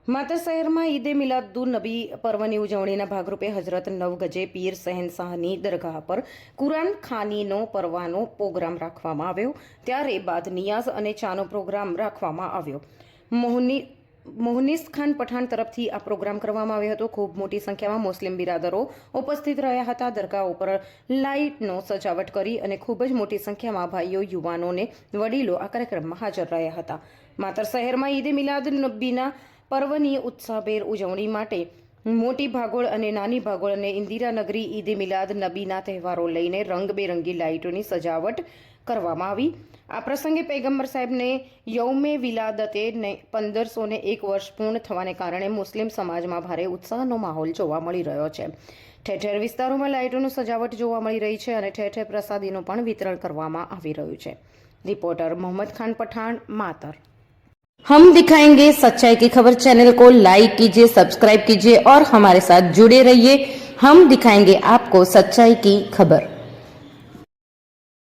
માતર શહેરમાં ઈદે મિલાદુન નબી પર્વની ઉજવણીના ભાગરૂપે હજરત નવગજે પીર શહેનશાહની દરગાહ પર કુરાન ખાનીનો પર્વનો પ્રોગ્રામ રાખવામાં આવ્યો। ત્યારે બાદ નિયાઝ અને ચાનો પ્રોગ્રામ રાખવામાં આવ્યો। મોહનિસ ખાન પઠાણ તરફથી આ પ્રોગ્રામ કરવામાં આવ્યો હતો। ખૂબ મોટી સંખ્યામાં મુસ્લિમ બિરાદરો ઉપસ્થિત રહ્યા હતા। દરગાહ ઉપર લાઇટનો સજાવટ કરી અને ખૂબ જ મોટી સંખ્યામાં ભાઈઓ, યુવાનો અને વડીલો આ કાર્યક્રમમાં હાજર રહ્યા હતા। માતર શહેરમાં ઈદે મિલાદ નબીના પર્વની ઉત્સાહભેર ઉજવણી માટે મોટી ભાગોળ અને નાની ભાગોળ અને ઇન્દિરાનગરી ઈદે મિલાદ નબીના તહેવારો લઈને રંગબેરંગી લાઇટોની સજાવટ કરવામાં આવી। આ પ્રસંગે પૈગંબર સાહેબને યૌમે વિલાદતે 1501 વર્ષ પૂર્ણ થવાને કારણે મુસ્લિમ સમાજમાં ભારે ઉત્સાહનો માહોલ જોવા મળી રહ્યો છે। ઠેર ઠેર વિસ્તારોમાં લાઇટોનું સજાવટ જોવા મળી રહી છે અને ઠેર ઠેર પ્રસાદીનું પણ વિતરણ કરવામાં આવી રહ્યું છે। રિપોર્ટર મોહમ્મદ ખાન પઠાણ, માતર। हम दिखाएंगे सच्चाई की खबर चैनल को लाइक कीजिए, सब्सक्राइब कीजिए और हमारे साथ जुड़े रहिए। हम दिखाएंगे आपको सच्चाई की खबर।